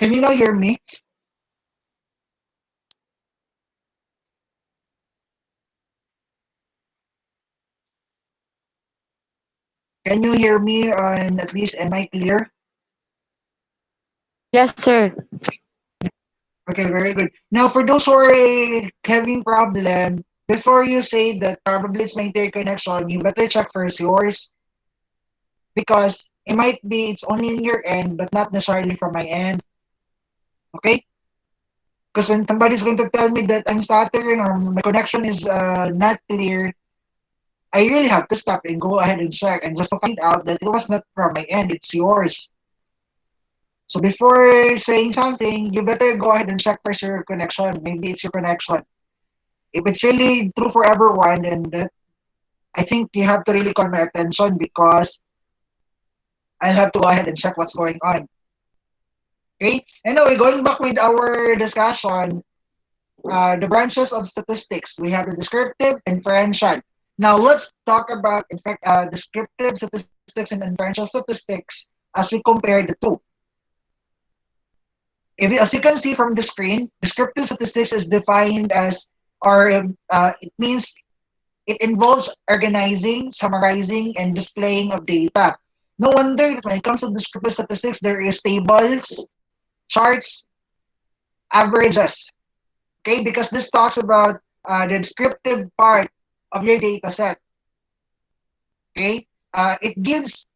Can you now hear me? Can you hear me? And at least, am I clear? Yes, sir. Okay, very good. Now, for those who are having problem, before you say that probably it's my interconnection, you better check first yours because it might be it's only in your end, but not necessarily from my end. Okay? Because when somebody's going to tell me that I'm stuttering or my connection is not clear, I really have to stop and go ahead and check and just to find out that it was not from my end, it's yours. So before saying something, you better go ahead and check first your connection. Maybe it's your connection. If it's really true for everyone, then that, I think you have to really call my attention because I'll have to go ahead and check what's going on. Okay? Anyway, going back with our discussion, the branches of statistics. We have the descriptive, inferential. Now let's talk about in fact descriptive statistics and inferential statistics as we compare the two. As you can see from the screen, descriptive statistics is defined as, or it means it involves organizing, summarizing, and displaying of data. No wonder that when it comes to descriptive statistics, there is tables, charts, averages. Okay, because this talks about the descriptive part of your data set. Okay, it gives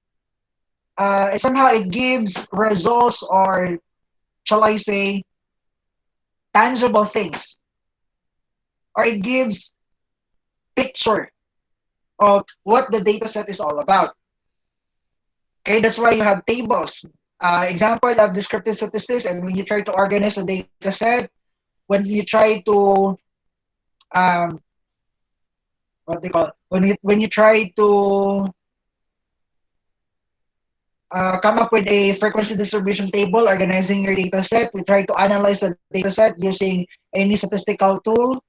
somehow it gives results, or shall I say tangible things, or it gives picture of what the data set is all about. Okay, that's why you have tables. Example of descriptive statistics, and when you try to organize a data set, when you try to um, what they call when you try to come up with a frequency distribution table, organizing your data set. We try to analyze the data set using any statistical tool,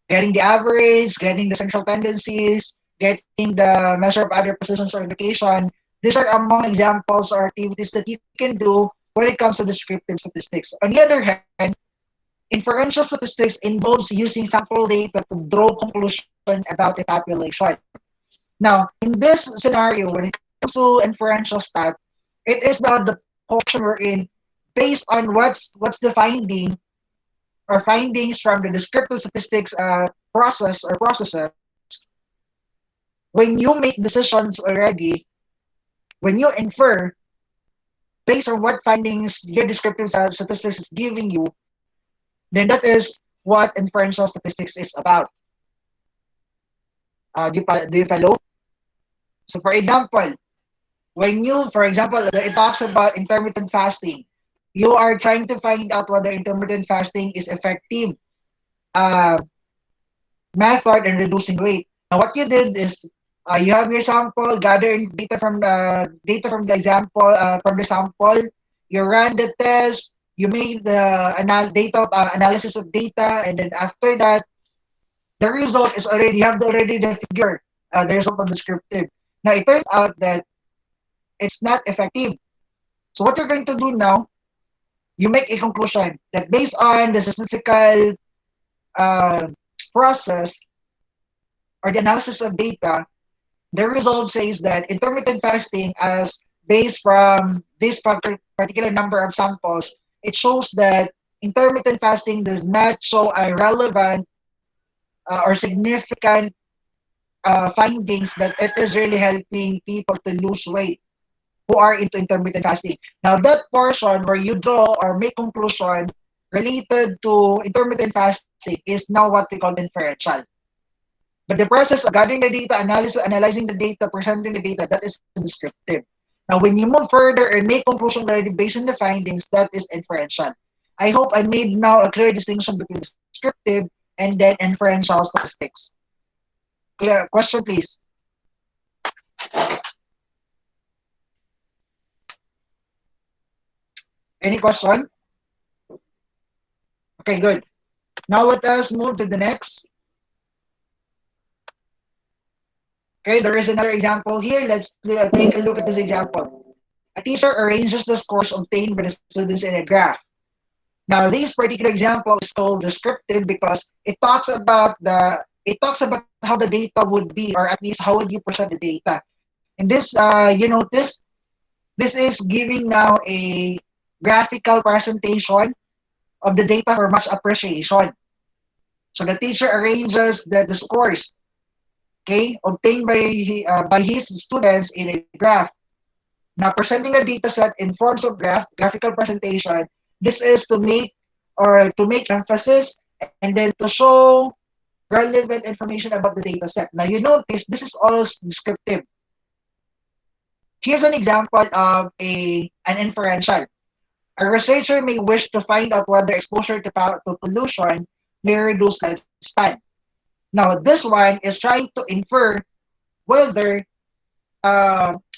getting the average, getting the central tendencies, getting the measure of other positions or location. These are among examples or activities that you can do when it comes to descriptive statistics. On the other hand, inferential statistics involves using sample data to draw conclusion about the population. Now, in this scenario, when it comes to inferential stat, it is now the portion we're in based on what's the finding or findings from the descriptive statistics process or processes. When you make decisions already, when you infer based on what findings your descriptive statistics is giving you, then that is what inferential statistics is about. Do you follow? So, for example, when you, for example, it talks about intermittent fasting. You are trying to find out whether intermittent fasting is effective uh, method in reducing weight. Now, what you did is you have your sample, gathering data from the example from the sample. You ran the test. You made the analysis of data, and then after that, the result is already you have already the figure. The result of descriptive. Now, it turns out that it's not effective. So what you're going to do now, you make a conclusion that based on the statistical uh, process or the analysis of data, the result says that intermittent fasting, as based from this particular number of samples, it shows that intermittent fasting does not show a relevant or significant findings that it is really helping people to lose weight who are into intermittent fasting. Now, that portion where you draw or make conclusion related to intermittent fasting is now what we call inferential. But the process of gathering the data, analyzing the data, presenting the data, that is descriptive. Now, when you move further and make conclusion already based on the findings, that is inferential. I hope I made now a clear distinction between descriptive and then inferential statistics. Clear? Question, please. Any question? Okay, good. Now let us move to the next. Okay, there is another example here. Let's take a look at this example. A teacher arranges the scores obtained by the students in a graph. Now, this particular example is called descriptive because it talks about how the data would be, or at least how would you present the data. And this, you notice, this is giving now a graphical presentation of the data for much appreciation. So the teacher arranges the scores, okay, obtained by his students in a graph. Now, presenting a data set in forms of graphical presentation, this is to make emphasis and then to show relevant information about the data set. Now, you notice this is all descriptive. Here's an example of an inferential. A researcher may wish to find out whether exposure to pollution may reduce lifespan. Now, this one is trying to infer whether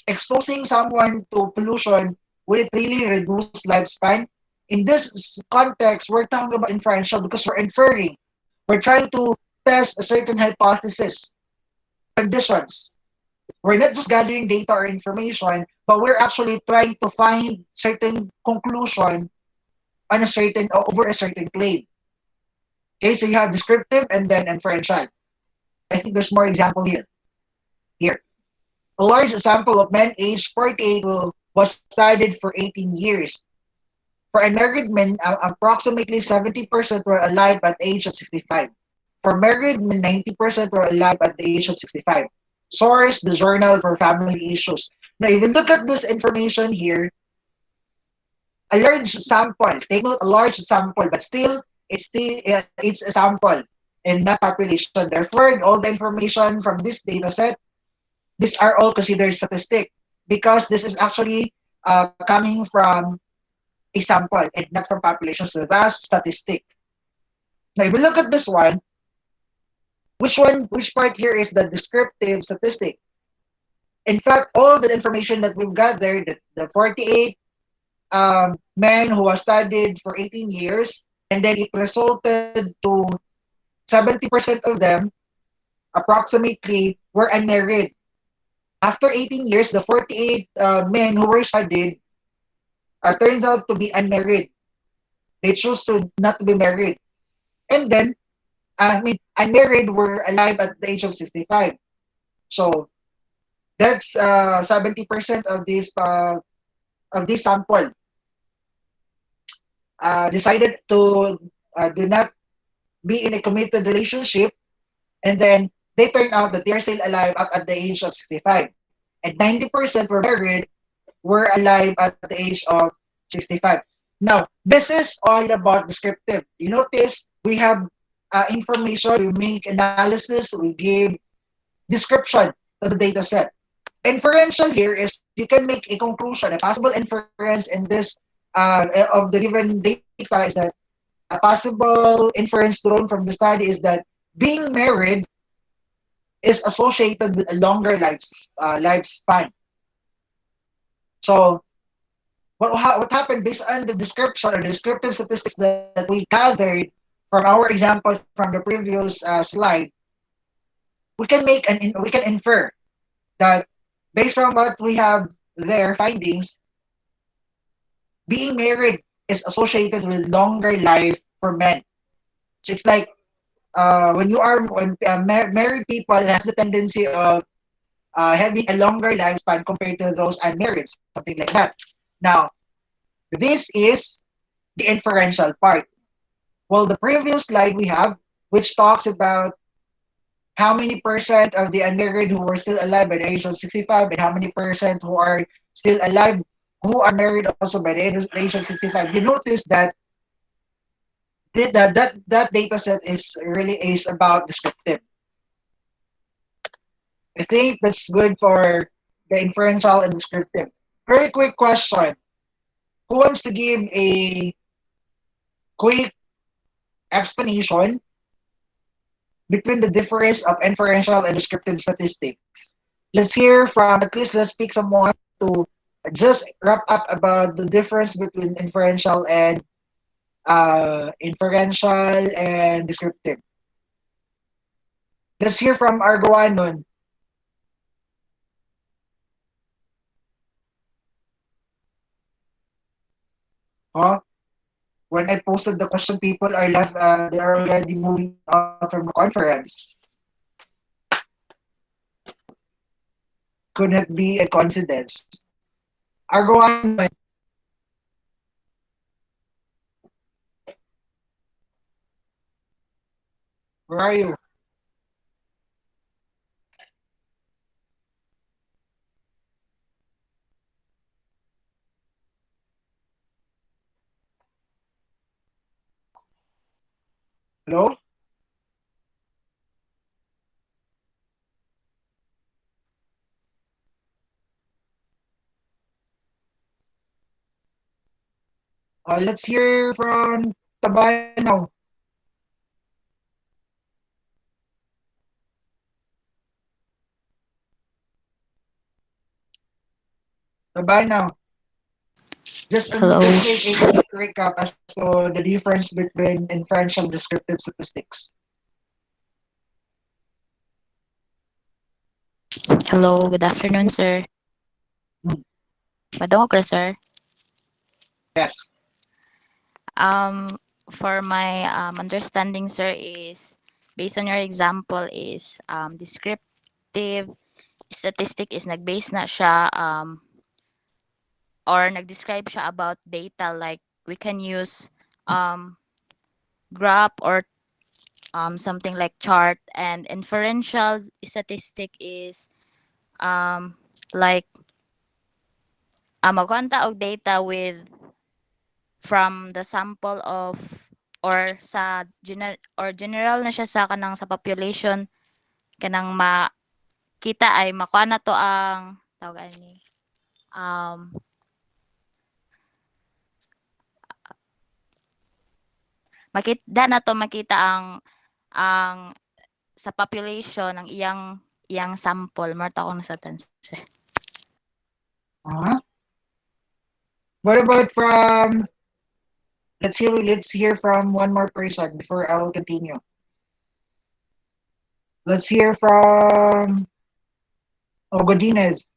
exposing someone to pollution will it really reduce lifespan. In this context, we're talking about inferential because we're inferring. We're trying to test a certain hypothesis, conditions. We're not just gathering data or information, but we're actually trying to find certain conclusion on a certain over a certain claim. Okay, so you have descriptive and then inferential. I think there's more example here. Here, a large sample of men aged 48 was studied for 18 years. For unmarried men, approximately 70% were alive at the age of 65. For married men, 90% were alive at the age of 65. Source, the Journal for Family Issues. Now, if you look at this information here, a large sample, take note, a large sample, but it's a sample and not population. Therefore, all the information from this data set, these are all considered statistic because this is actually coming from a sample and not from population. So that's statistic. Now, if we look at this one, which part here is the descriptive statistic? In fact, all the information that we've gathered, the 48 men who were studied for 18 years, and then it resulted to 70% of them, approximately, were unmarried. After 18 years, the 48 men who were studied turns out to be unmarried. They chose to not to be married. And then, unmarried were alive at the age of 65. So that's 70% of this sample decided to do not be in a committed relationship, and then they turn out that they are still alive up at the age of 65. And 90% were married, were alive at the age of 65. Now, this is all about descriptive. You notice we have information, we make analysis, we give description to the data set. Inferential here is you can make a conclusion, a possible inference in this of the given data is that a possible inference drawn from the study is that being married is associated with a longer lifespan. So what happened based on the description or the descriptive statistics that we gathered from our example from the previous slide, we can infer that based on what we have there findings, being married is associated with longer life for men. So it's like when married people has the tendency of having a longer lifespan compared to those unmarried, something like that. Now, this is the inferential part. Well, the previous slide we have, which talks about how many percent of the unmarried who were still alive by the age of 65 and how many percent who are still alive who are married also by the age of 65. You notice that that data set is about descriptive. I think that's good for the inferential and descriptive. Very quick question. Who wants to give a quick explanation between the difference of inferential and descriptive statistics? Let's hear from, at least let's pick someone to just wrap up about the difference between inferential and descriptive. Let's hear from Argoanon. Huh? When I posted the question, people are left. They are already moving out from the conference. Could it be a coincidence? Argo, ano naman? Where are you? Hello? Let's hear from Tabanaw. Tabanaw. Hello. Just make a quick recap as to the difference between inferential and descriptive statistics. Hello, good afternoon, sir. Hmm. Madong okra, sir. Yes. Um, for my understanding, sir, is based on your example is descriptive statistic is nag-base na siya or nag-describe siya about data like we can use um, graph or something like chart, and inferential statistic is like magkwanta og data with from the sample of or sa general na siya sa kanang sa population kanang makita ay makuha na to ang tawag ani makita na to makita ang sa population ng iyang sample more ta akong nasabtan sir. Uh-huh. What about from let's hear from one more person before I will continue. Let's hear from Godinez.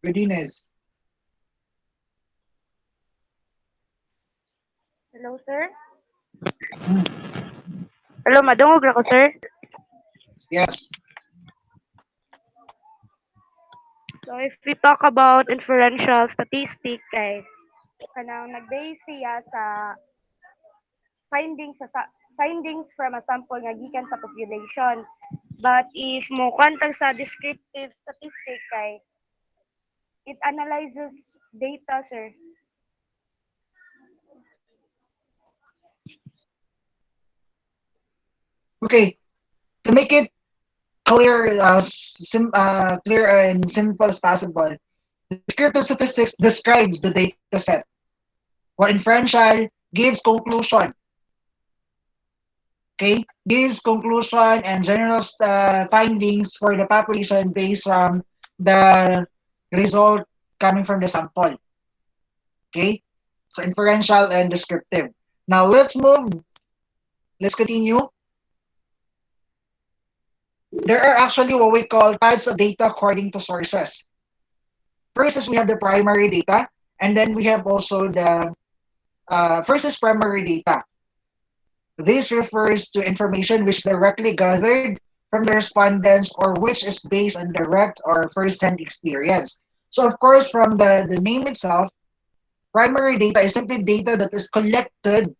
Godinez. Hello, sir. Hmm. Hello, madungog ra ko, sir. Yes. So, if we talk about inferential statistic, kay kanang nag-base siya sa findings from a sample nga gikan sa population. But if mo kwantang sa descriptive statistic, kay it analyzes data, sir. Okay. To make it clear, clear and simple as possible, descriptive statistics describes the data set, while inferential gives conclusion. Okay, gives conclusion and general findings for the population based on the result coming from the sample. Okay, so inferential and descriptive. Now let's move. Let's continue. There are actually what we call types of data according to sources. First is we have the primary data, and then we have also the first is primary data. This refers to information which is directly gathered from the respondents or which is based on direct or first-hand experience. So of course, from the name itself, primary data is simply data that is collected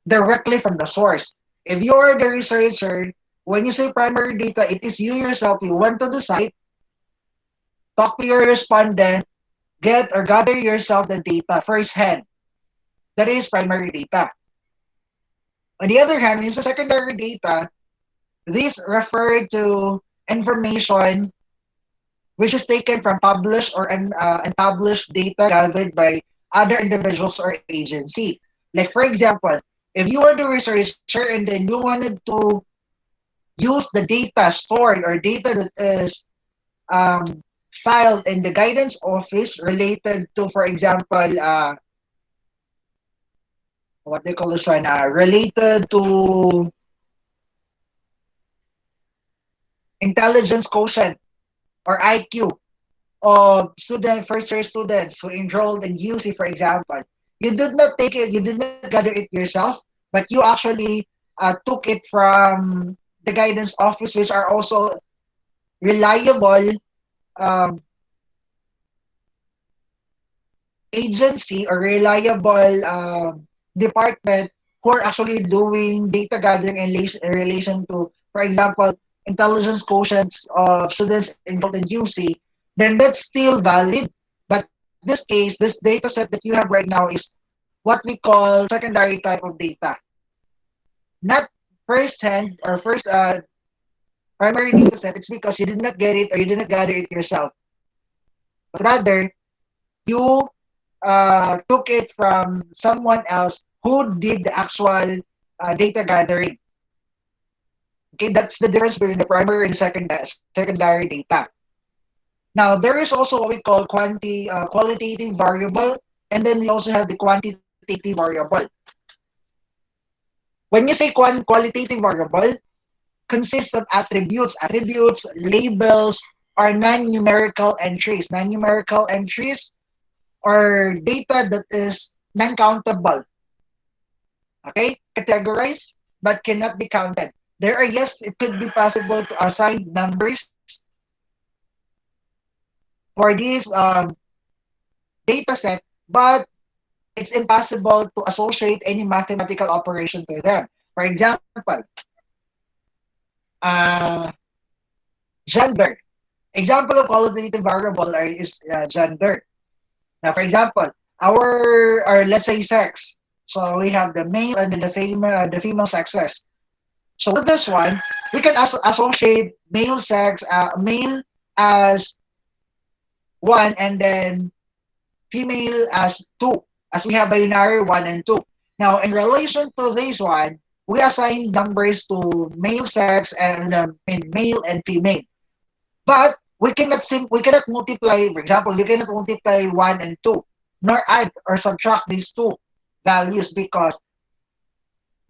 directly from the source. If you are the researcher, when you say primary data, it is you yourself, you went to the site, talk to your respondent, get or gather yourself the data firsthand. That is primary data. On the other hand, in the secondary data, these refer to information which is taken from published or unpublished data gathered by other individuals or agency. Like for example, if you are the researcher and then you wanted to use the data stored or data that is um, filed in the guidance office related to, for example, what they call this one, related to intelligence quotient or IQ of first year students who enrolled in UC, for example. You did not take it, you did not gather it yourself, but you actually took it from the guidance office, which are also reliable um, agency or reliable department who are actually doing data gathering in relation to, for example, intelligence quotients of students enrolled in UC, then that's still valid. But this case, this data set that you have right now is what we call secondary type of data. Not first hand or first primary data set. It's because you did not get it or you did not gather it yourself. But rather, you took it from someone else who did the actual data gathering. Okay, that's the difference between the primary and secondary data. Now, there is also what we call qualitative variable, and then we also have the quantitative variable. When you say qualitative variable, consists of attributes. Attributes, labels, or non-numerical entries. Non-numerical entries or data that is non-countable. Okay? Categorized but cannot be counted. There are, yes, it could be possible to assign numbers for this data set, but it's impossible to associate any mathematical operation to them. For example, uh, gender. Example of qualitative variable is gender. Now, for example, our let's say sex. So we have the male and then the female sexes. So with this one, we can associate male as one and then female as two, as we have binary one and two. Now, in relation to this one, we assign numbers to male sex and male and female. But we cannot multiply. For example, you cannot multiply one and two, nor add or subtract these two values because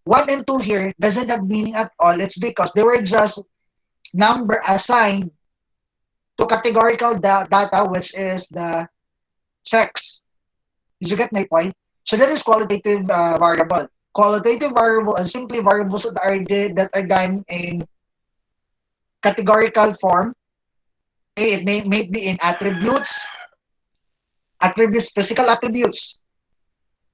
one and two here doesn't have meaning at all. It's because they were just number assigned to categorical data, which is the sex. Did you get my point? So that is qualitative variable. Qualitative variable are simply variables that are done in categorical form. Okay, it may be in attributes, physical attributes,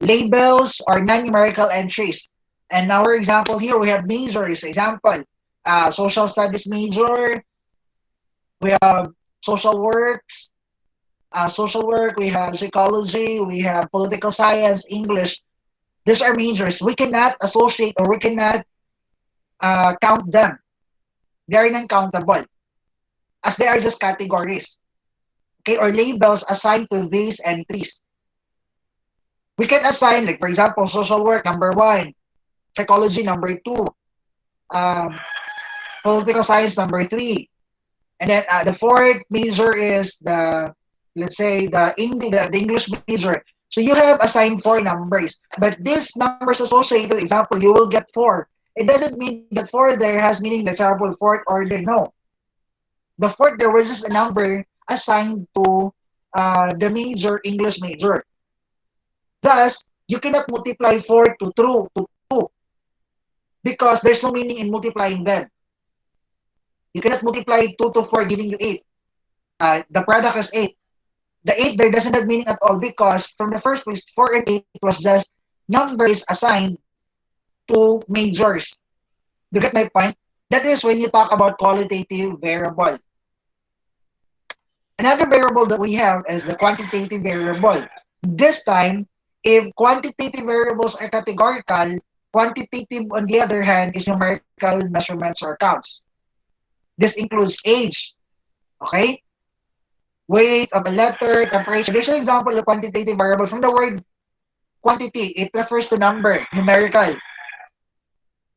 labels, or non-numerical entries. And our example here, we have majors. Example, social studies major, we have social works, social work, we have psychology, we have political science, English. These are majors. We cannot associate or we cannot count them. They are non-countable as they are just categories, okay, or labels assigned to these entries. We can assign, like for example, social work number 1, psychology number 2, um, political science number 3, and then the fourth major is let's say the English major. So you have assigned 4 numbers, but these numbers associated, example, you will get 4. It doesn't mean that 4 there has meaning, let's example, fourth order. No, the fourth there was just a number assigned to the major English major. Thus, you cannot multiply 4 to 2 because there's no meaning in multiplying them. You cannot multiply 2 to 4 giving you 8. The product is 8. The 8 there doesn't have meaning at all because from the first place, 4 and 8 was just numbers assigned to majors. Do you get my point? That is when you talk about qualitative variable. Another variable that we have is the quantitative variable. This time, if quantitative variables are categorical, quantitative, on the other hand, is numerical measurements or counts. This includes age, okay? Weight of a letter, temperature. There's an example of quantitative variable from the word quantity. It refers to number, numerical.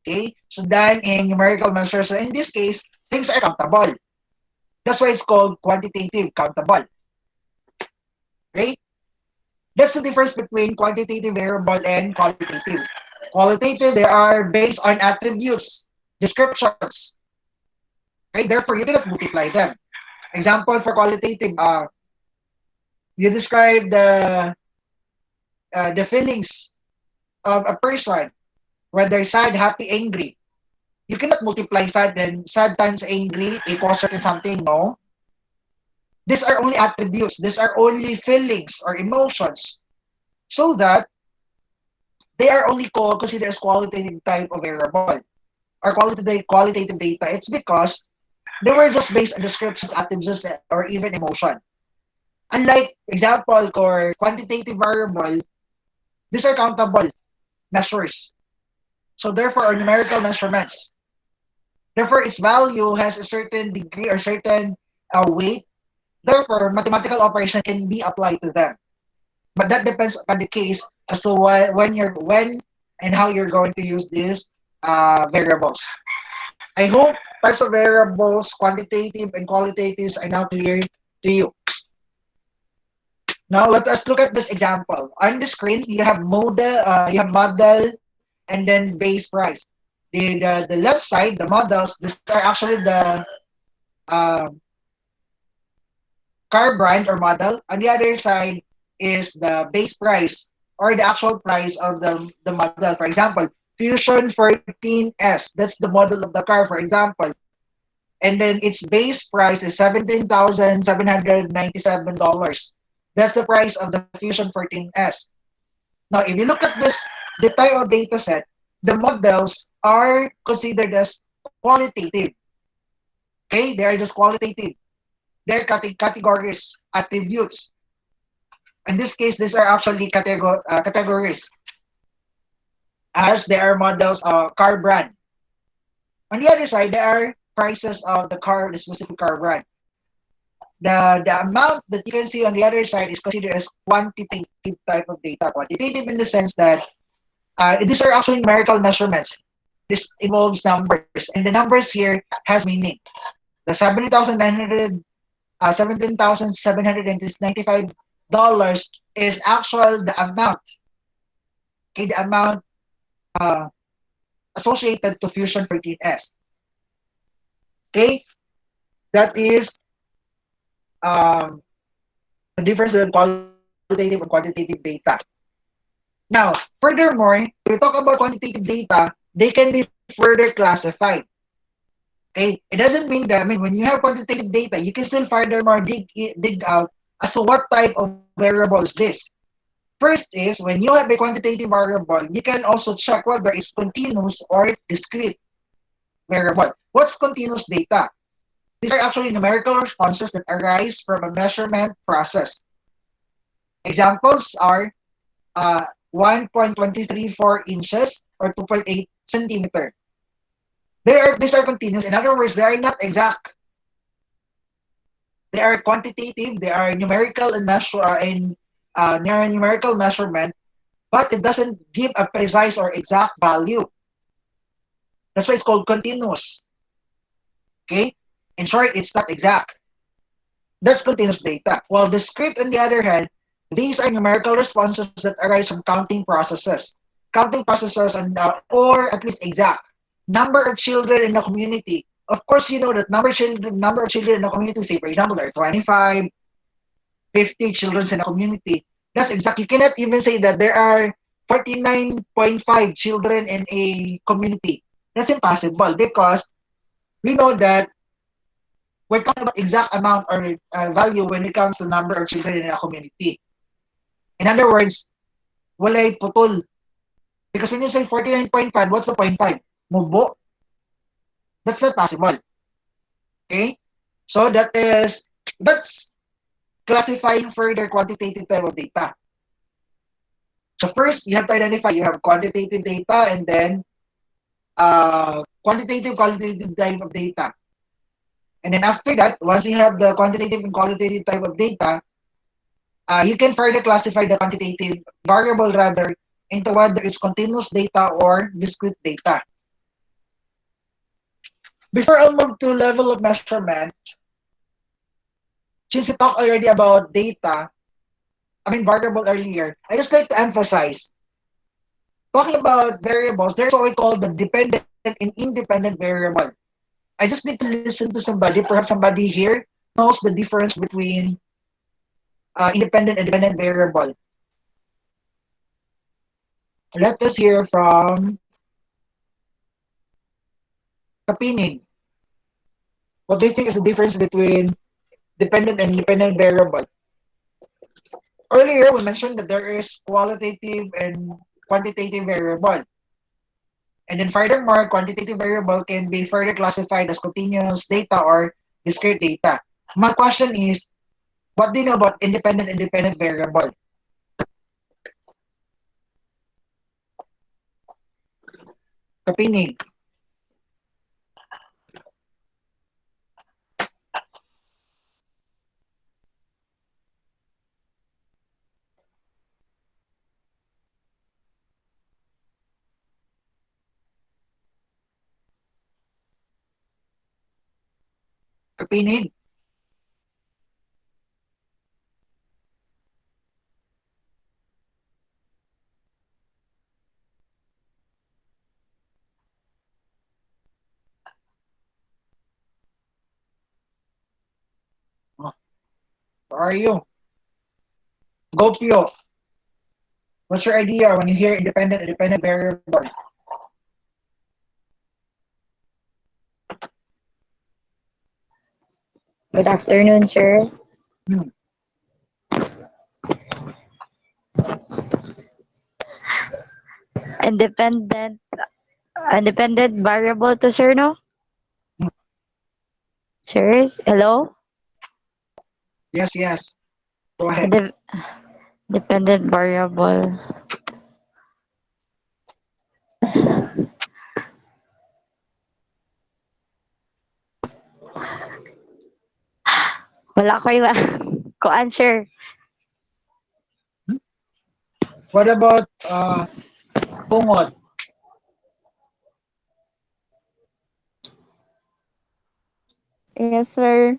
Okay? So done in numerical measures. So in this case, things are countable. That's why it's called quantitative, countable. Okay? That's the difference between quantitative variable and qualitative. Qualitative, they are based on attributes, descriptions. Okay? Therefore, you cannot multiply them. Example for qualitative, you describe the feelings of a person, whether sad, happy, angry. You cannot multiply sad and sad times angry equals certain something. No. These are only attributes. These are only feelings or emotions. So that they are only considered as qualitative type of variable or qualitative data. It's because they were just based on descriptions, attributes, or even emotion. Unlike example or quantitative variable, these are countable measures. So therefore, are numerical measurements. Therefore, its value has a certain degree or certain weight. Therefore, mathematical operation can be applied to them. But that depends on the case as to when and how you're going to use these variables. I hope types of variables, quantitative and qualitatives, are now clear to you. Now let us look at this example. On the screen, you have model, and then base price. The left side, the models, these are actually the uh, car brand or model. On the other side is the base price or the actual price of the model. For example, Fusion 14S. That's the model of the car, for example. And then its base price is $17,797. That's the price of the Fusion 14S. Now, if you look at the type of data set, the models are considered as qualitative. Okay, they are just qualitative. They're categories, attributes. In this case, these are actually categories, as they are models of car brand. On the other side, there are prices of the specific car brand. The amount that you can see on the other side is considered as quantitative type of data. Quantitative in the sense that these are actually numerical measurements. This involves numbers, and the numbers here has meaning. The $17,795 is actual the amount. Okay, the amount uh, associated to Fusion 14S. Okay, that is um, the difference between qualitative and quantitative data. Now, furthermore, when we talk about quantitative data, they can be further classified. Okay, it doesn't mean that, when you have quantitative data, you can still furthermore dig out as to what type of variable is this. First is, when you have a quantitative variable, you can also check whether it's continuous or discrete variable. What's continuous data? These are actually numerical responses that arise from a measurement process. Examples are 1.234 inches or 2.8 centimeter. These are continuous. In other words, they are not exact. They are quantitative. They are numerical and numerical measurement, but it doesn't give a precise or exact value. That's why it's called continuous. Okay? In short, it's not exact. That's continuous data. While discrete, on the other hand, these are numerical responses that arise from counting processes. Counting processes or at least exact. Number of children in the community. Of course, you know that number of children in the community, say for example, there are 25, 50 children in the community. That's exact. You cannot even say that there are 49.5 children in a community. That's impossible because we know that we're talking about exact amount or value when it comes to number of children in a community. In other words, walay putol. Because when you say 49.5, what's the 0.5? Mubo. That's not possible. Okay? So that's classifying further quantitative type of data. So first, you have to identify you have quantitative data and then qualitative type of data. And then after that, once you have the quantitative and qualitative type of data, you can further classify the quantitative variable rather into whether it's continuous data or discrete data. Before I move to level of measurement, since we talked already about data, I mean variable earlier, I just like to emphasize, talking about variables, there's what we call the dependent and independent variable. I just need to listen to somebody, perhaps somebody here knows the difference between independent and dependent variable. Let us hear from Kapining. What do you think is the difference between dependent and independent variable? Earlier, we mentioned that there is qualitative and quantitative variable. And then furthermore, quantitative variable can be further classified as continuous data or discrete data. My question is, what do you know about independent and dependent variable? Kapining. Kapining. Oh, where are you? Go Pio. What's your idea when you hear independent and dependent variable? Good afternoon, sir. Hmm. Independent, independent variable to sir, no? Hmm. Sir, hello? Yes, yes. Go ahead. Inde- dependent variable. Wala ko iba. Ko answer. Hmm? What about Bungot? Yes, sir.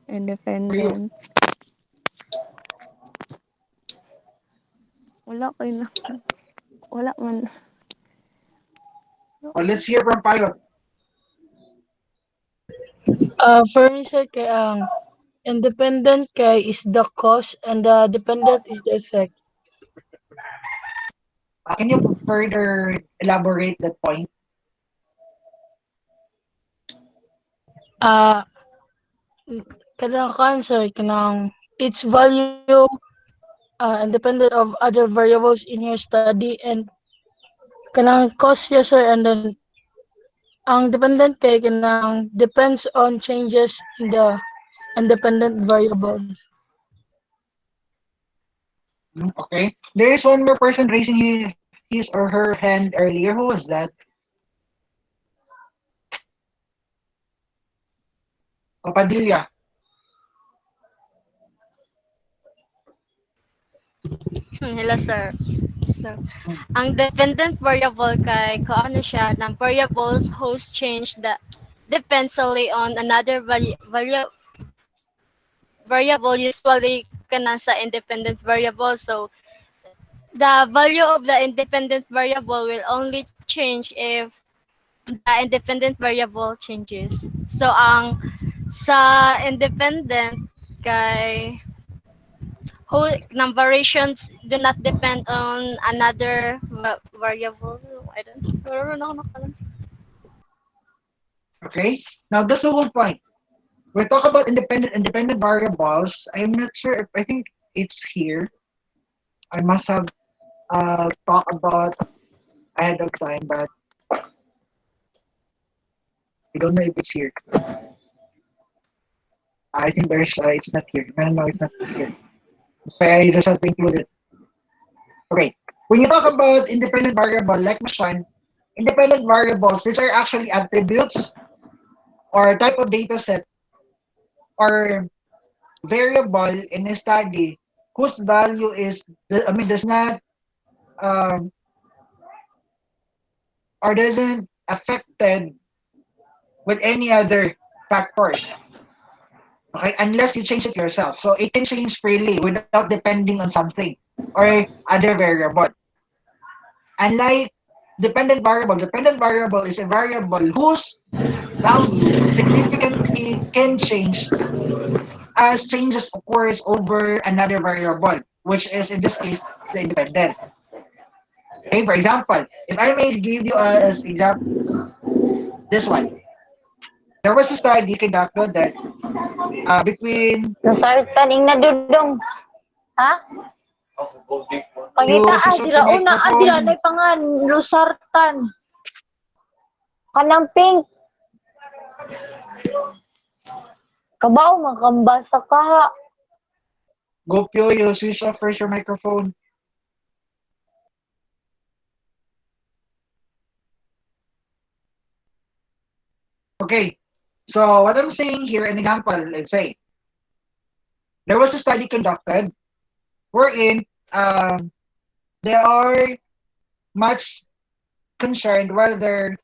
For you? Independent. Wala ko na. Wala man. Or let's hear from Payot. For me, sir, kay ang independent kay is the cause and the dependent is the effect. Can you further elaborate that point? Uh, kanang cancer, kanang its value independent of other variables in your study and kanang cause, yes, sir, and then ang dependent kay kanang depends on changes in the independent variable. Okay. There is one more person raising his or her hand earlier. Who was that? Papadilla. Hello, sir. So, Hmm. ang dependent variable kay kaano siya ng variables whose change that depends solely on another variable usually kana sa independent variable. So, the value of the independent variable will only change if the independent variable changes. So, ang sa independent kay whole variations do not depend on another variable. I don't know. Okay. Now that's the whole point. We talk about independent and dependent variables. I'm not sure if I think it's here. I must have talked about ahead of time, but I don't know if it's here. I think there's it's not here. No, it's not here. So I just have to include it. Okay. When you talk about independent variable, like mentioned, independent variables, these are actually attributes or type of data set or variable in a study whose value is, I mean, does not um, or doesn't affected with any other factors. Okay, unless you change it yourself. So it can change freely without depending on something or other variable. Unlike dependent variable is a variable whose value significantly can change as changes occurs over another variable, which is in this case the independent. Okay, for example, if I may give you as example this one, there was a study conducted that between Nasartan na dudong. Ha? Pangita you switch off dira your una dira microphone. nay pangan lusartan. Kanang pink. Kabaw makambasa ka. Gopyo, you switch off first your microphone. Okay, so what I'm saying here, an example, let's say, there was a study conducted wherein they are much concerned whether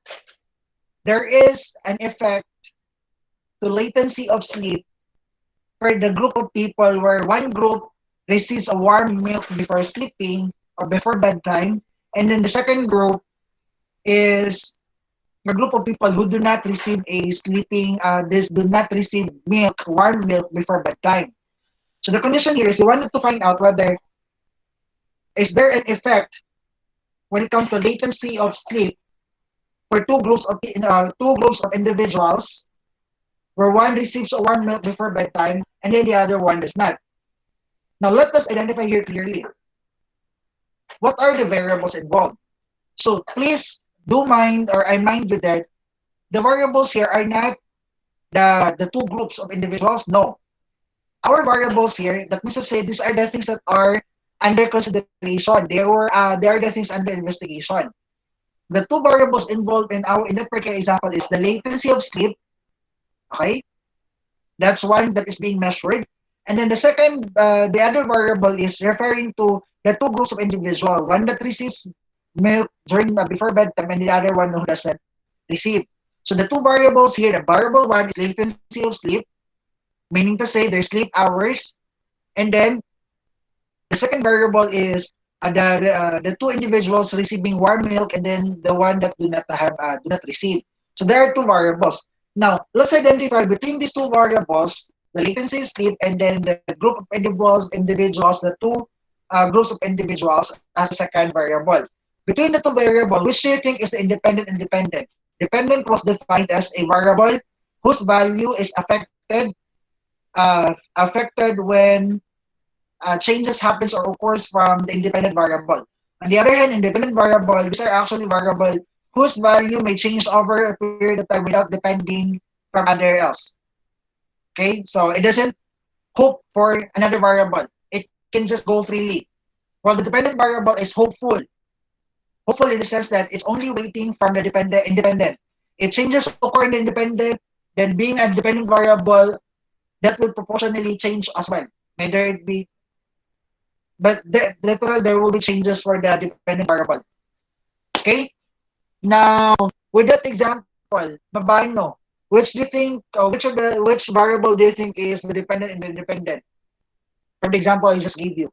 there is an effect to latency of sleep for the group of people where one group receives a warm milk before sleeping or before bedtime, and then the second group is a group of people who do not receive a sleeping, this do not receive milk, warm milk before bedtime. So the condition here is you wanted to find out whether is there an effect when it comes to latency of sleep for two groups of individuals where one receives a warm milk before bedtime and then the other one does not. Now let us identify here clearly what are the variables involved. So please do mind or I mind you that the variables here are not the two groups of individuals. No, our variables here, that means to say these are the things that are under consideration. They are the things under investigation. The two variables involved in that particular example is the latency of sleep. Okay, that's one that is being measured. And then the other variable is referring to the two groups of individual. One that receives milk during before bedtime, and the other one who doesn't receive. So the two variables here, the variable one is latency of sleep, meaning to say their sleep hours, and then the second variable is the two individuals receiving warm milk, and then the one that do not receive. So there are two variables. Now let's identify between these two variables the latency of sleep and then the group of individuals, the two groups of individuals as a second variable. Between the two variables, which do you think is the independent? Dependent was defined as a variable whose value is affected when changes happens or occurs from the independent variable. On the other hand, independent variable, these are actually variable whose value may change over a period of time without depending from other else. Okay, so it doesn't hope for another variable. It can just go freely. While the dependent variable is hopeful in the sense that it's only waiting from the independent. If changes occur in the independent, then being a dependent variable, that will proportionally change as well. Whether it be but literal there will be changes for the dependent variable. Okay? Now, with that example, mabano, which do you think, which variable do you think is the dependent and the independent? From the example I just gave you.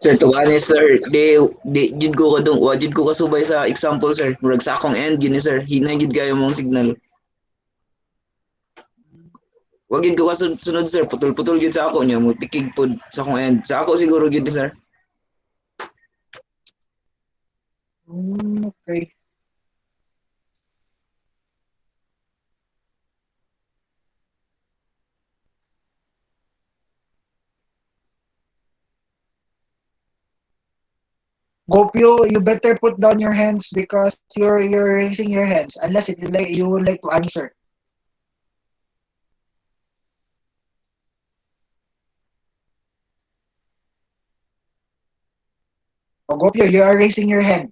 Sir, tuwa ni sir, di jud ko kadung, wa jud ko kasubay sa example sir. Murag sa akong end yun ni sir, hinay gid kayo mong signal. Wa gid ko kasunod sir, putol-putol gid sa ako niya, mo tikig pod sa akong end. Sa ako siguro gid ni sir. Okay. Gopio, you better put down your hands because you're raising your hands unless if you would like to answer. Oh, Gopio, you are raising your hand.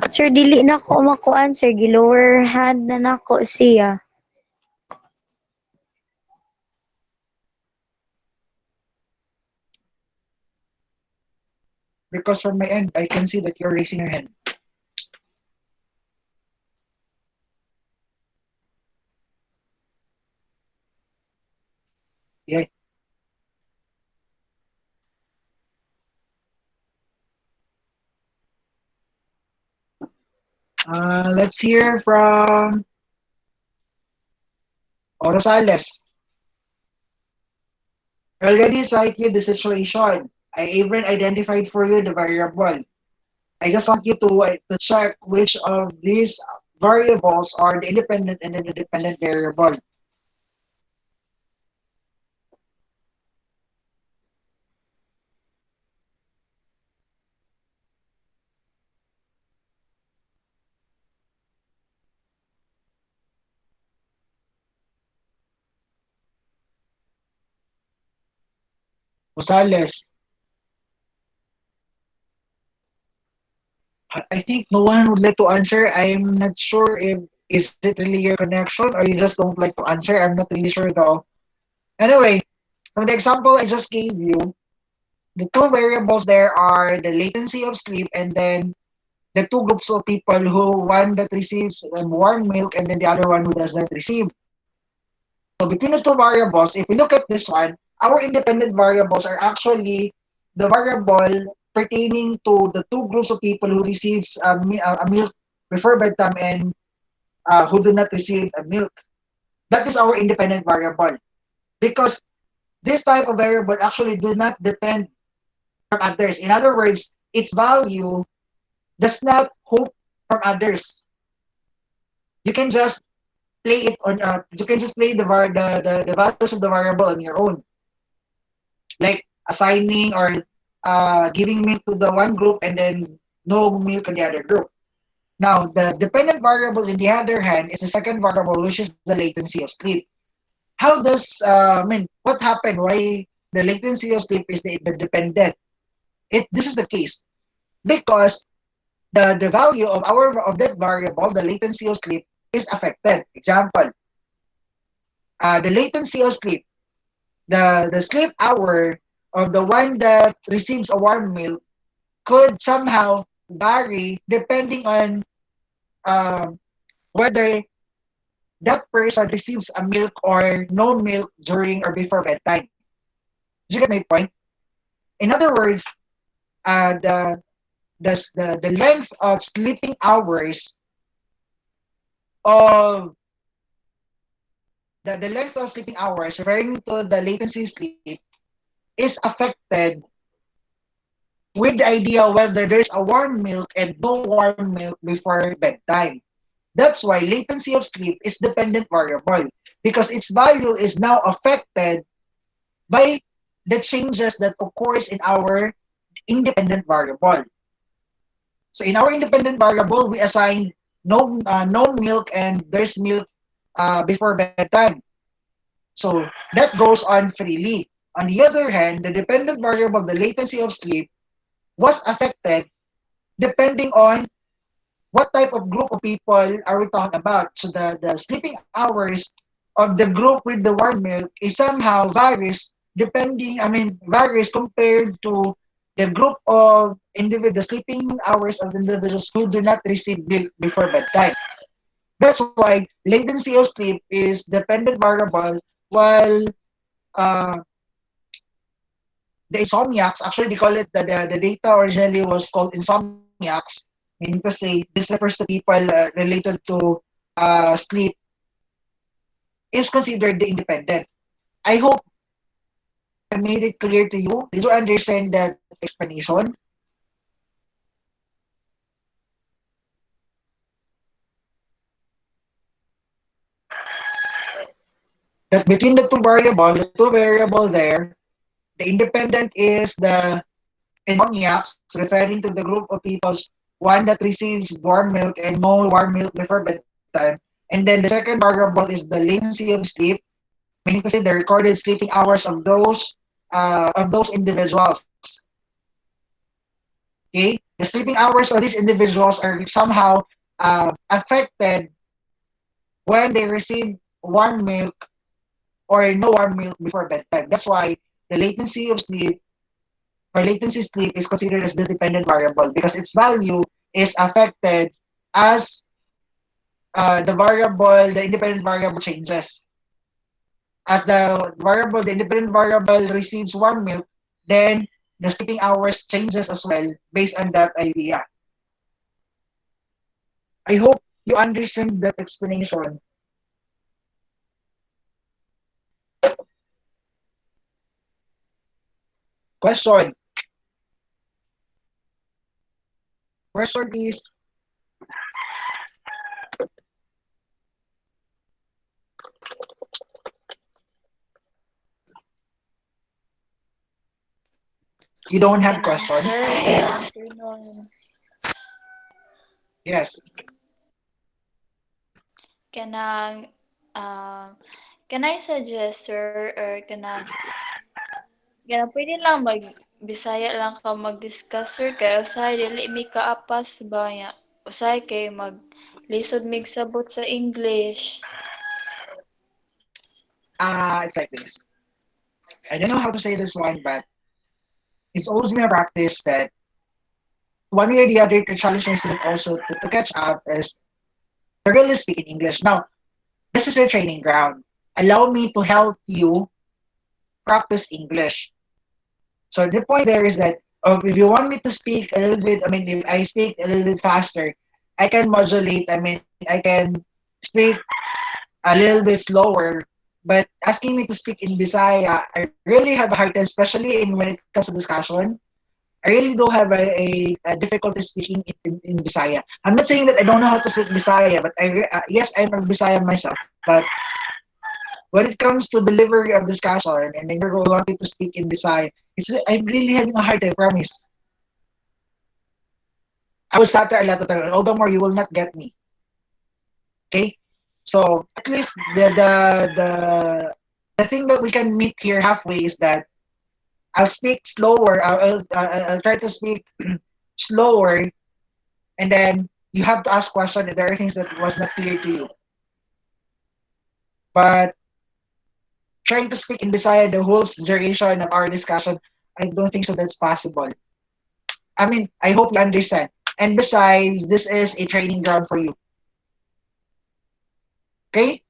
Sir, dili na ko makuan, sir. Gi-lower hand na nako siya. Because from my end, I can see that you're raising your hand. Yeah. Let's hear from Rosales. I already cited the situation. I even identified for you the variable. I just want you to check which of these variables are the independent and then the dependent variable. Rosales, I think no one would like to answer. I'm not sure if is it really your connection or you just don't like to answer. I'm not really sure though. Anyway, from the example I just gave you, the two variables there are the latency of sleep and then the two groups of people who one that receives warm milk and then the other one who does not receive. So between the two variables, if we look at this one, our independent variables are actually the variable pertaining to the two groups of people who receives a milk before bedtime and who do not receive a milk. That is our independent variable because this type of variable actually do not depend from others. In other words, its value does not hope from others. You can just play it on. You can just play the values of the variable on your own, like assigning or giving milk to the one group and then no milk on the other group. Now, the dependent variable, in the other hand, is the second variable, which is the latency of sleep. How does what happened? Why the latency of sleep is the dependent? This is the case because the value of that variable, the latency of sleep, is affected. Example, the latency of sleep, the sleep hour of the one that receives a warm milk could somehow vary depending on um, whether that person receives a milk or no milk during or before bedtime. Did you get my point? In other words, the the length of sleeping hours of the length of sleeping hours referring to the latency sleep is affected with the idea whether there's a warm milk and no warm milk before bedtime. That's why latency of sleep is dependent variable because its value is now affected by the changes that occurs in our independent variable. So in our independent variable, we assign no milk and there's milk before bedtime. So that goes on freely. On the other hand, the dependent variable, the latency of sleep, was affected depending on what type of group of people are we talking about. So the sleeping hours of the group with the warm milk is somehow varies varies compared to the group of the sleeping hours of the individuals who do not receive milk before bedtime. That's why latency of sleep is dependent variable while uh, the insomniacs, actually they call it the data originally was called insomniacs, meaning to say this refers to people related to sleep, is considered the independent. I hope I made it clear to you. Did you understand that explanation? That between the two variable there, the independent is the insomniacs, referring to the group of people, one that receives warm milk and no warm milk before bedtime. And then the second variable is the latency of sleep, meaning to say the recorded sleeping hours of those individuals. Okay, the sleeping hours of these individuals are somehow affected when they receive warm milk or no warm milk before bedtime. That's why the latency of sleep or latency sleep is considered as the dependent variable because its value is affected as the independent variable changes. as the independent variable receives warm milk, then the sleeping hours changes as well based on that idea. I hope you understand that explanation. Question. Question is, you don't have Kanang question? sir, good afternoon. Yes. Kanang can I suggest sir or kanang pwede lang mag Bisaya lang ka mag-discuss sir kay usay dili mi kaapas ba nya. Usay kay mag lisod mig sabot sa English. It's like this. I don't know how to say this one, but it's always been a practice that one way or the other to challenge my student also to catch up is to really speak in English. Now, this is your training ground. Allow me to help you practice English. So the point there is that if you want me to speak a little bit, I mean, if I speak a little bit faster, I can modulate. I mean, I can speak a little bit slower. But asking me to speak in Bisaya, I really have a hard time, especially when it comes to discussion. I really do have a difficulty speaking in Bisaya. I'm not saying that I don't know how to speak Bisaya, but yes, I'm a Bisaya myself. But when it comes to delivery of discussion, and then you're wanting to speak in Bisaya, I'm really having a hard time. Promise. I will stutter a lot of time. All the more you will not get me. Okay. So at least the thing that we can meet here halfway is that I'll speak slower. I'll try to speak slower, and then you have to ask questions if there are things that was not clear to you. But trying to speak in Bisaya the whole duration of our discussion, I don't think so that's possible. I mean, I hope you understand. And besides, this is a training ground for you. Okay?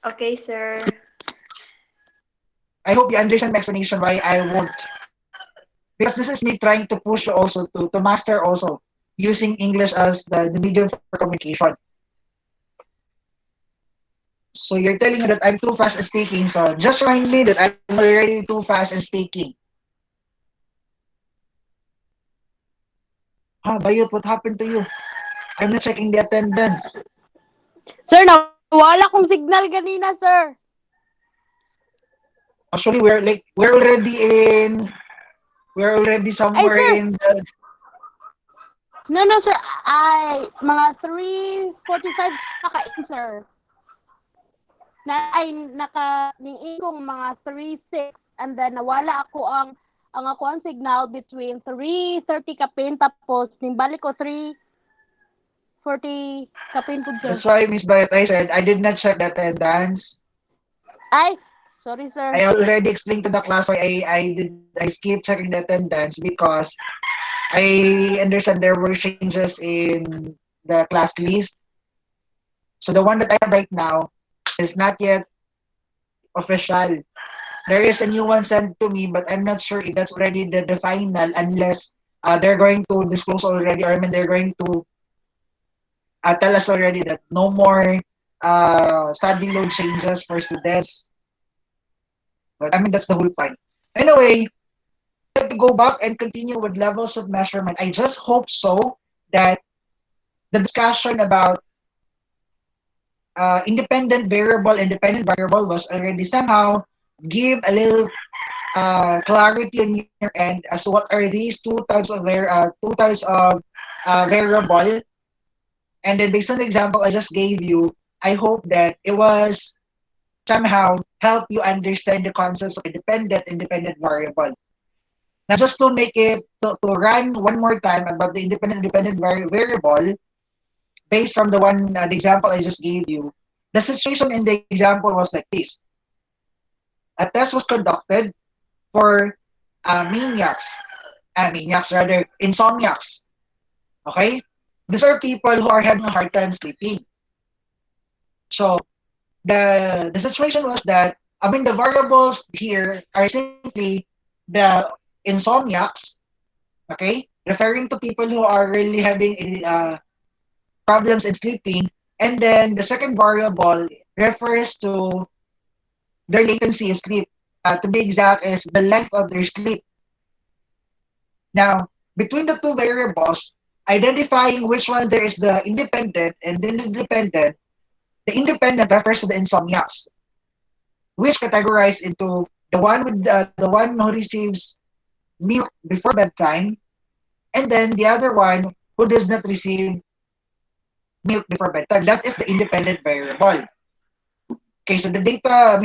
Okay, sir. I hope you understand my explanation why I won't. Because this is me trying to push you also to master also using English as the medium for communication. So you're telling me that I'm too fast in speaking. So just remind me that I'm already too fast in speaking. Bayot, what happened to you? I'm not checking the attendance. Sir, nawala kong signal kanina, sir. Actually, we're already Ay, somewhere sir. in the No, sir. Ay, mga 3:45 naka-in, sir. Naka-ning-in kong mga 3:06 and then nawala ang ako ang signal between 3:30 kapin tapos nimbalik ko 3:40 kapin po, sir. That's why Miss Bayot I said I did not check the attendance. Ay, sorry, sir. I already explained to the class why I skipped checking the attendance because I understand there were changes in the class list. So the one that I have right now is not yet official. There is a new one sent to me, but I'm not sure if that's already the final unless they're going to disclose already, or I mean they're going to tell us already that no more study load changes for students. But I mean that's the whole point. Anyway, to go back and continue with levels of measurement. I just hope so that the discussion about independent variable was already somehow give a little clarity on your end as to what are these two types of variable. And then based on the example I just gave you, I hope that it was somehow help you understand the concepts of independent variable. Now, just to make it to run one more time about the independent variable, based from the example I just gave you, the situation in the example was like this: a test was conducted for maniacs rather insomniacs. Okay, these are people who are having a hard time sleeping. So the situation was that, I mean, the variables here are simply the insomniacs, okay, referring to people who are really having problems in sleeping, and then the second variable refers to their latency of sleep. To be exact, is the length of their sleep. Now, between the two variables, identifying which one there is the independent and the independent, the independent refers to the insomniacs, which categorized into the one who receives milk before bedtime, and then the other one who does not receive milk before bedtime. That is the independent variable. Okay, so the data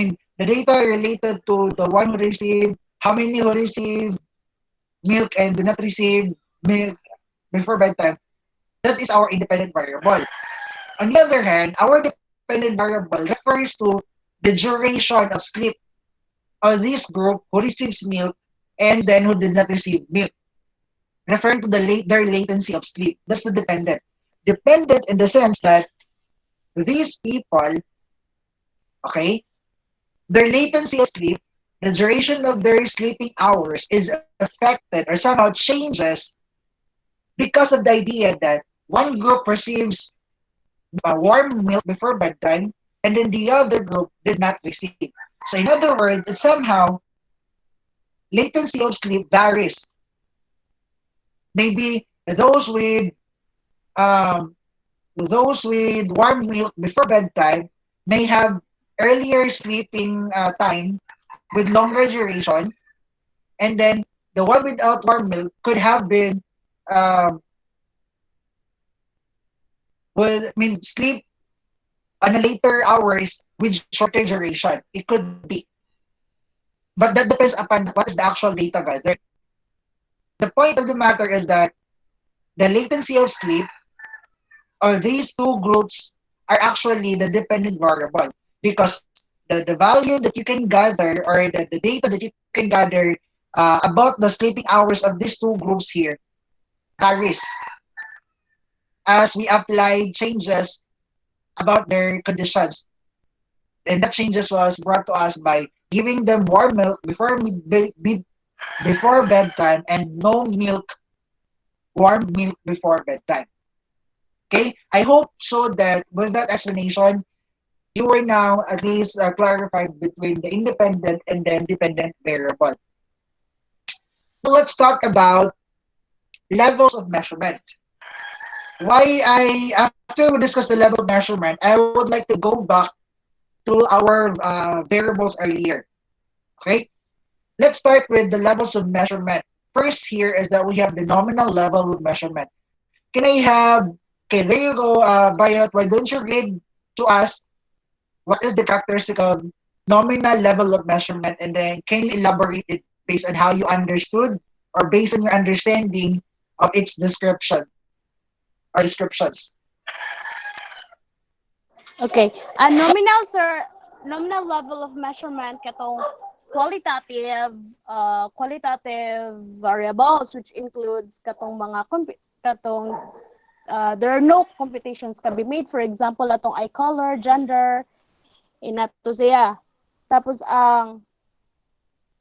related to the one who receive, how many who receive milk and do not receive milk before bedtime, that is our independent variable. On the other hand, our dependent variable refers to the duration of sleep of this group who receives milk and then who did not receive milk, referring to their latency of sleep. That's the dependent. Dependent in the sense that these people, okay, their latency of sleep, the duration of their sleeping hours is affected or somehow changes because of the idea that one group receives warm milk before bedtime and then the other group did not receive. So in other words, it's somehow latency of sleep varies. Maybe um, those with warm milk before bedtime may have earlier sleeping time with longer duration, and then the one without warm milk could have been um, sleep on a later hours with shorter duration. It could be, but that depends upon what is the actual data gathered. The point of the matter is that the latency of sleep or these two groups are actually the dependent variable because the value that you can gather or the data that you can gather about the sleeping hours of these two groups here varies as we apply changes about their conditions. And that changes was brought to us by giving them warm milk before bedtime and no warm milk before bedtime. Okay, I hope so that with that explanation, you are now at least clarified between the independent and the dependent variable. So let's talk about levels of measurement. After we discuss the level of measurement, I would like to go back to our variables earlier. Okay, let's start with the levels of measurement. First here is that we have the nominal level of measurement. Can I have, okay, there you go, Bayot, why don't you read to us what is the characteristic of nominal level of measurement, and then can you elaborate it based on how you understood or based on your understanding of its description or descriptions? Okay. A nominal, sir, nominal level of measurement katong qualitative variables, which includes katong there are no computations can be made. For example, atong eye color, gender, inato siya. Tapos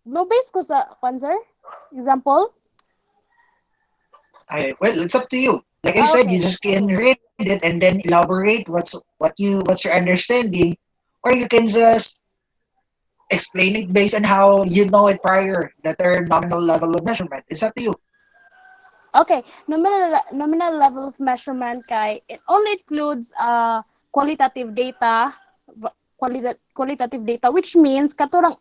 no base ko sa sir. Example. Well, it's up to you. Like I said, you Okay. just can Okay. read it and then elaborate what's your understanding, or you can just explain it based on how you know it prior, the term nominal level of measurement. It's up to you. Okay, nominal level of measurement kay it only includes qualitative data, qualitative data, which means katurang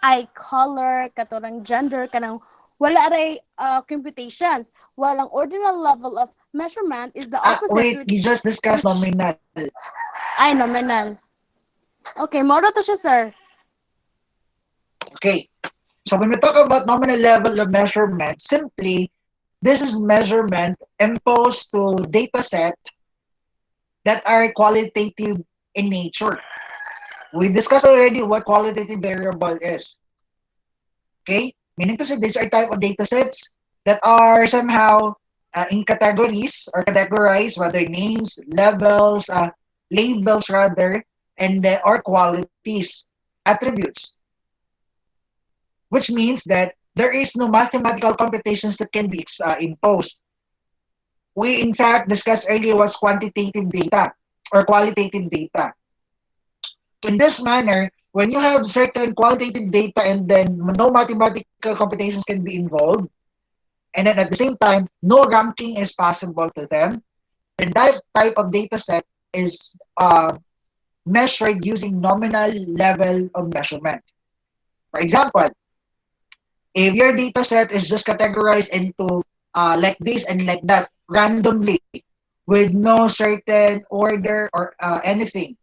eye color, katurang gender, kanang wala ray computations. While ang ordinal level of measurement is the opposite, Wait, you just discussed which nominal. ay nominal. Okay, moro to siya, sir. Okay. So when we talk about nominal level of measurement, simply this is measurement imposed to data set that are qualitative in nature. We discussed already what qualitative variable is. Okay? Meaning to say these are type of data sets that are somehow in categories or categorized, whether names, levels, labels rather, and or qualities, attributes, which means that there is no mathematical computations that can be imposed. We in fact discussed earlier what's quantitative data or qualitative data. In this manner, when you have certain qualitative data and then no mathematical computations can be involved, and then at the same time, no ranking is possible to them, then that type of data set is measured using nominal level of measurement. For example, if your data set is just categorized into like this and like that randomly with no certain order or anything,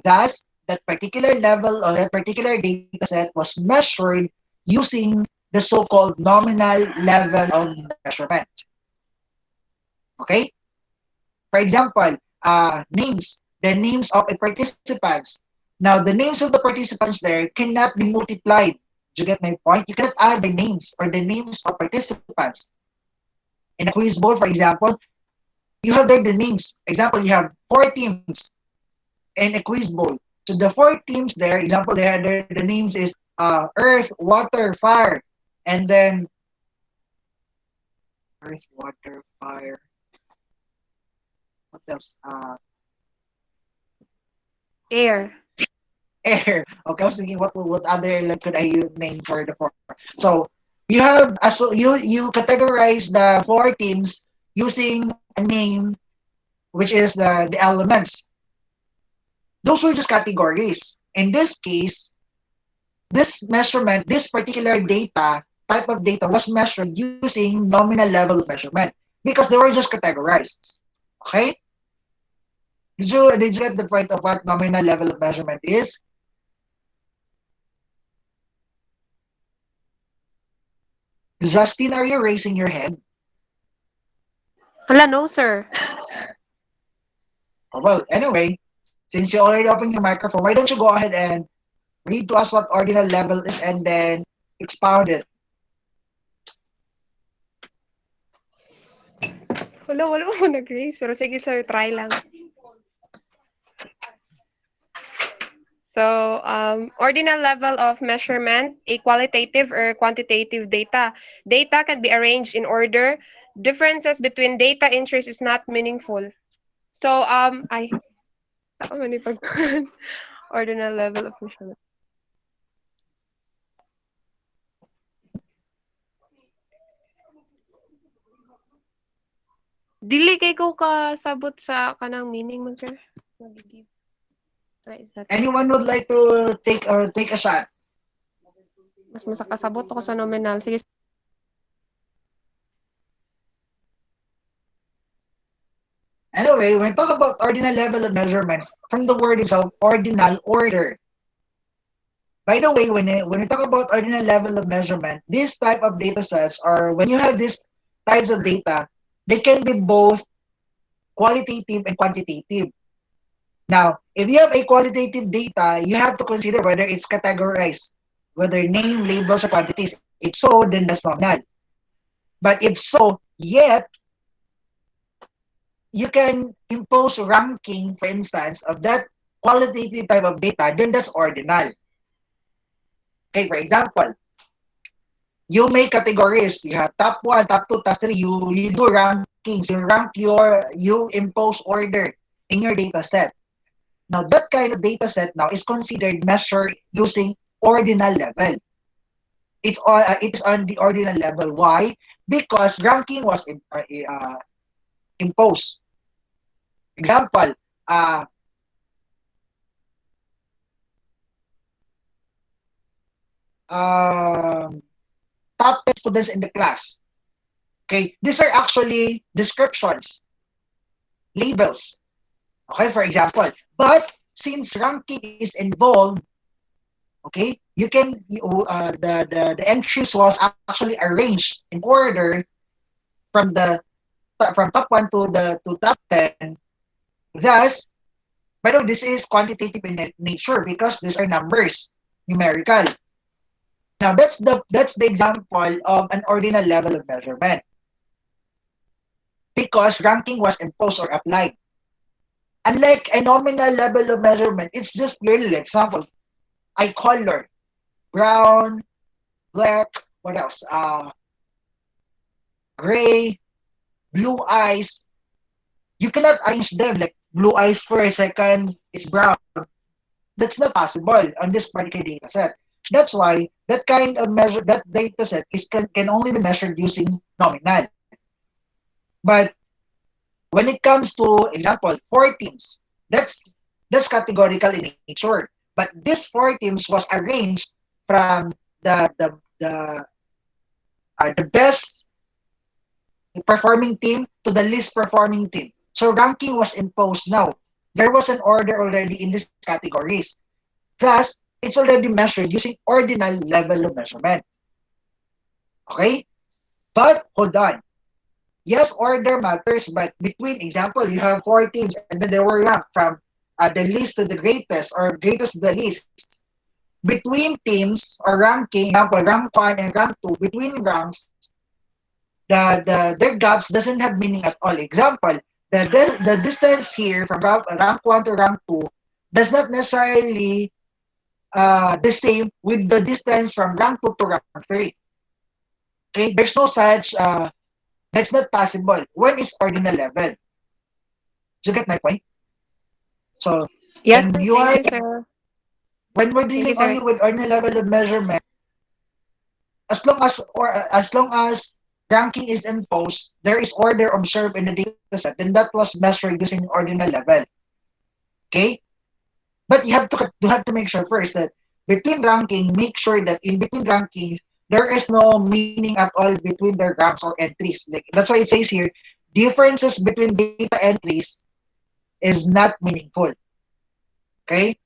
thus that particular level or that particular data set was measured using the so-called nominal level of measurement. Okay? For example, names, the names of the participants. Now, the names of the participants there cannot be multiplied. Do you get my point? You cannot add the names or the names of participants. In a quiz board, for example, you have there the names. Example, you have 4 teams in a quiz bowl. So the 4 teams there, example, the names is earth, water, fire, and then earth, water, fire. What else? Air. Air. Okay, I was thinking what other like could I name for the 4? So you have so you categorize the 4 teams using a name, which is the elements. Those were just categories. In this case, this measurement, this particular data, type of data was measured using nominal level of measurement because they were just categorized. Okay? Did you get the point of what nominal level of measurement is? Justin, are you raising your head? Hala, no, sir. Oh, well, anyway, since you already opened your microphone, why don't you go ahead and read to us what ordinal level is and then expound it. Wala ako nag-raise. Pero sige, sir, try lang. So, ordinal level of measurement, a qualitative or quantitative data. Data can be arranged in order. Differences between data entries is not meaningful. So, ordinal level of measurement. Dili kay ko kasabot sa kanang meaning mo, sir. Is that Anyone would like to take a shot? mas masakasabot ako sa nominal. Sige. Anyway, when we talk about ordinal level of measurement, from the word itself, ordinal, order. By the way, when we talk about ordinal level of measurement, these type of data sets, or when you have these types of data, they can be both qualitative and quantitative. Now, if you have a qualitative data, you have to consider whether it's categorized, whether name, labels, or quantities. If so, then that's nominal. But if so, yet, you can impose ranking, for instance, of that qualitative type of data, then that's ordinal. Okay, for example, you make categories. You have top 1, top 2, top 3. You do rankings. You impose order in your data set. Now, that kind of data set now is considered measured using ordinal level. It's on the ordinal level. Why? Because ranking was imposed. Example, top 10 students in the class. Okay, these are actually descriptions, labels. Okay, for example. But since ranking is involved, okay, the entries was actually arranged in order from top 1 to top 10. Thus, by the way, this is quantitative in nature because these are numbers, numerical. Now that's the example of an ordinal level of measurement because ranking was imposed or applied. Unlike a nominal level of measurement, it's just purely like example, eye color, brown, black, what else? Gray, blue eyes. You cannot arrange them like blue eyes first, second is brown. That's not possible on this particular data set. That's why that kind of measure, that data set can only be measured using nominal. But when it comes to example, 4 teams, that's categorical in nature. But this 4 teams was arranged from the best performing team to the least performing team. So ranking was imposed now. There was an order already in these categories. Thus, it's already measured using ordinal level of measurement. Okay? But hold on. Yes, order matters, but between example, you have 4 teams and then they were ranked from the least to the greatest or greatest to the least. Between teams or ranking, example, rank 1 and rank 2, between ranks, their gaps doesn't have meaning at all. Example, the distance here from rank 1 to rank 2 does not necessarily the same with the distance from rank 2 to rank 3. Okay, there's no such, that's not possible when it's ordinal level. Do you get my point? So Yes, when sir. you Thank are you, sir. when we're Thank you, dealing sir. only with ordinal level of measurement, as long as ranking is imposed, there is order observed in the data set, then that was measured using ordinal level. Okay? But you have to make sure first that between ranking, make sure that in between rankings, there is no meaning at all between their ranks or entries. Like that's why it says here, differences between data entries is not meaningful. Okay?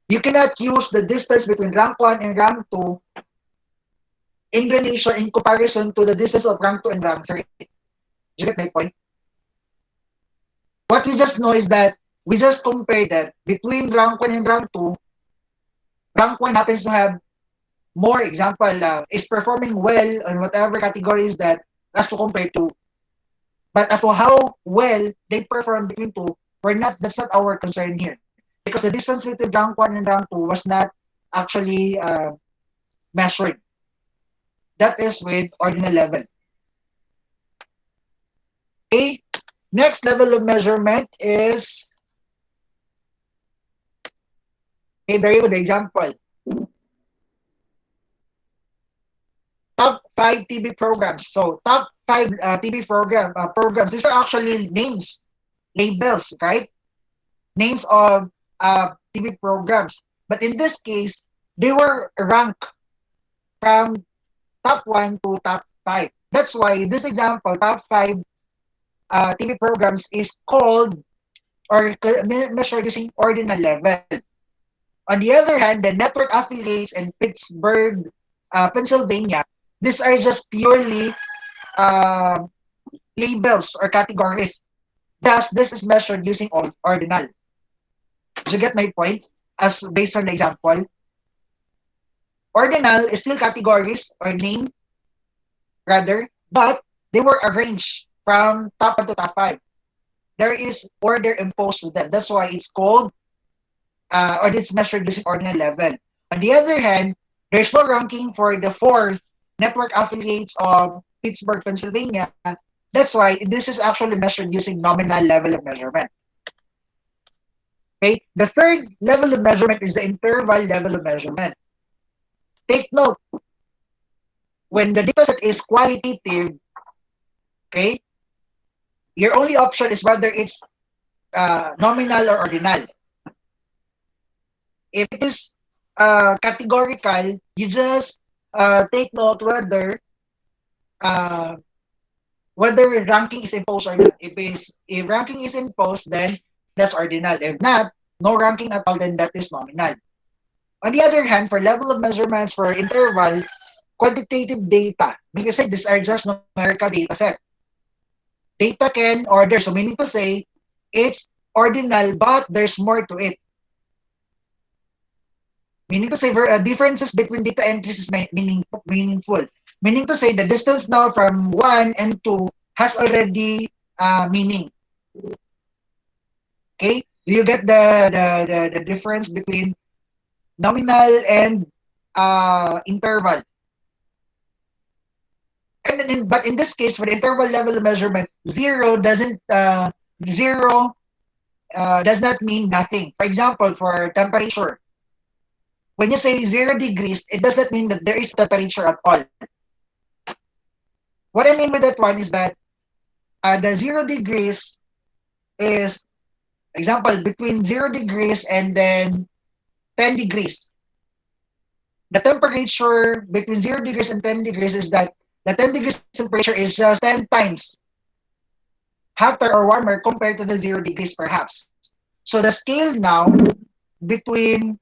You cannot use the distance between rank 1 and rank 2 in comparison to the distance of rank 2 and rank 3. Do you get my point? What we just know is that we just compare that between rank 1 and rank 2, rank 1 happens to have more example, is performing well on whatever categories that as to compare to. But as to how well they perform between two, that's not our concern here. Because the distance between rank 1 and rank 2 was not actually measured. That is with ordinal level. Okay. Next level of measurement is, okay, there you go, the example. Top 5 TV programs. So top 5 TV programs. These are actually names, labels, right? Names of TV programs. But in this case, they were ranked from top 1 to top 5. That's why this example, top 5 TV programs is called or measured using ordinal level. On the other hand, the network affiliates in Pittsburgh, Pennsylvania, these are just purely uh, labels or categories. Thus, this is measured using ordinal. Do you get my point? As based on the example, ordinal is still categories or name, rather, but they were arranged from top 1 to top 5. There is order imposed with them. That's why it's called, or it's measured using ordinal level. On the other hand, there's no ranking for the 4 network affiliates of Pittsburgh, Pennsylvania. That's why this is actually measured using nominal level of measurement. Okay, the third level of measurement is the interval level of measurement. Take note, when the data set is qualitative, okay, your only option is whether it's nominal or ordinal. If it is categorical, you just take note uh, whether ranking is imposed or not. If ranking is imposed, then that's ordinal. If not, no ranking at all, then that is nominal. On the other hand, for level of measurements for interval, quantitative data, because these are just numerical data set. Data can order, so meaning to say, it's ordinal, but there's more to it. Meaning to say, differences between data entries is meaningful. Meaning to say, the distance now from 1 and 2 has already meaning. Okay? Do you get the difference between nominal and interval? But in this case, for the interval level measurement, zero does not mean nothing. For example, for temperature, when you say 0 degrees, it does not mean that there is temperature at all. What I mean with that one is that the 0 degrees is, example, between 0 degrees and then 10 degrees. The temperature between 0 degrees and 10 degrees is that the 10 degrees temperature is just 10 times hotter or warmer compared to the 0 degrees, perhaps. So the scale now between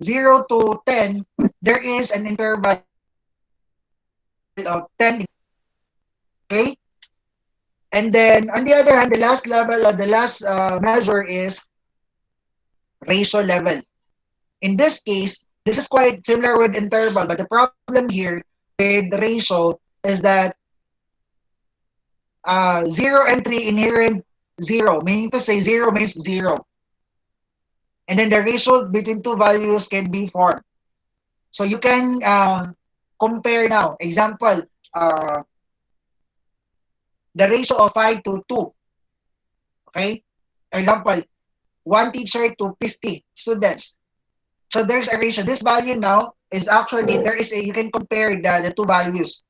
0 to 10, there is an interval of 10 degrees. Okay? And then on the other hand, the last level or the last measure is ratio level. In this case, this is quite similar with interval, but the problem here with the ratio is that 0 and 3 inherent 0, meaning to say 0 means 0. And then the ratio between two values can be formed. So you can compare now. Example, the ratio of 5 to 2. Okay? Example, 1 teacher to 50 students. So there's a ratio. This value now is actually, you can compare the two values.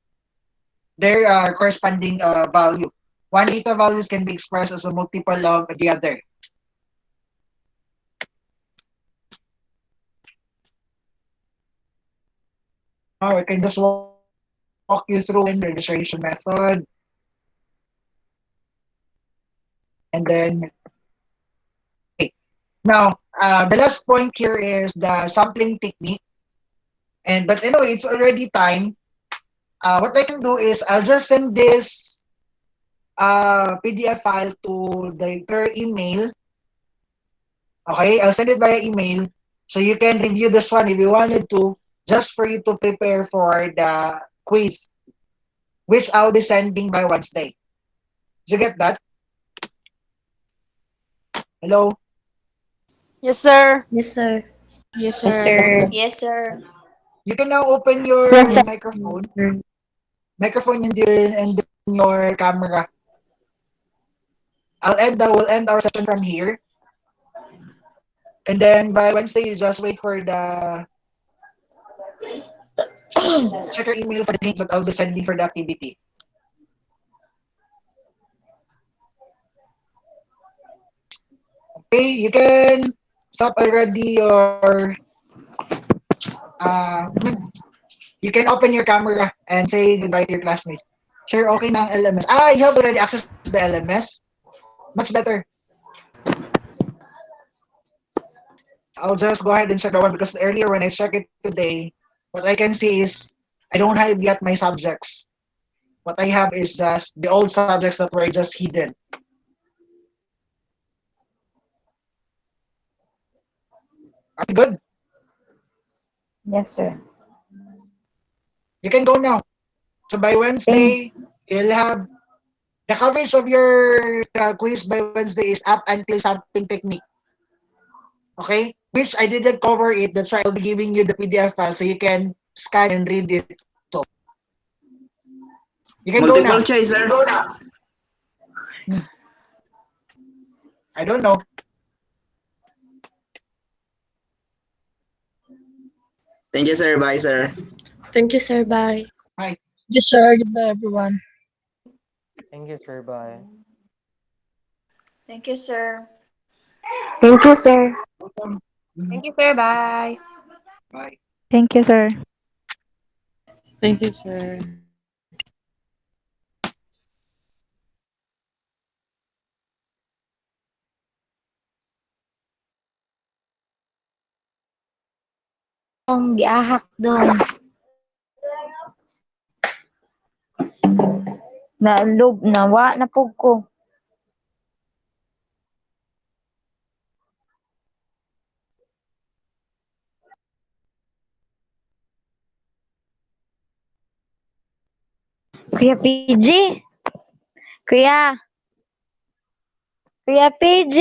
Their corresponding value. One data values can be expressed as a multiple of the other. Now I can just walk you through the registration method. And then, okay. Now, the last point here is the sampling technique. But anyway, it's already time. What I can do is I'll just send this PDF file to their email. Okay, I'll send it via email. So you can review this one if you wanted to, just for you to prepare for the quiz, which I'll be sending by Wednesday. Did you get that? Hello? Yes, sir. Yes, sir. Yes, Yes, sir. sir. Yes, sir. You can now open your Yes, sir. microphone and then your camera. We'll end our session from here. And then by Wednesday, you just wait for check your email for the link that I'll be sending for the activity. Okay, you can stop already your you can open your camera and say goodbye to your classmates. Sure, okay na ang LMS. You have already accessed the LMS? Much better. I'll just go ahead and check that one because earlier when I checked it today, what I can see is I don't have yet my subjects. What I have is just the old subjects that were just hidden. Are you good? Yes, sir. You can go now. So by Wednesday, you'll have the coverage of your quiz by Wednesday is up until sampling technique. Okay? Which I didn't cover it. That's why I'll be giving you the PDF file so you can scan and read it. So you can go Multiple now. choice, sir. I don't know. Thank you, sir. Bye, sir. Thank you, sir. Bye. Hi. Yes, sir. Goodbye, everyone. Thank you, sir. Bye. Thank you, sir. Thank you, sir. Welcome. Thank you, sir. Bye. Bye. Thank you, sir. Thank you, sir. Ang giahak doon. Na lob na wa na pug ko. Kuya PG. Kuya. Kuya PJ!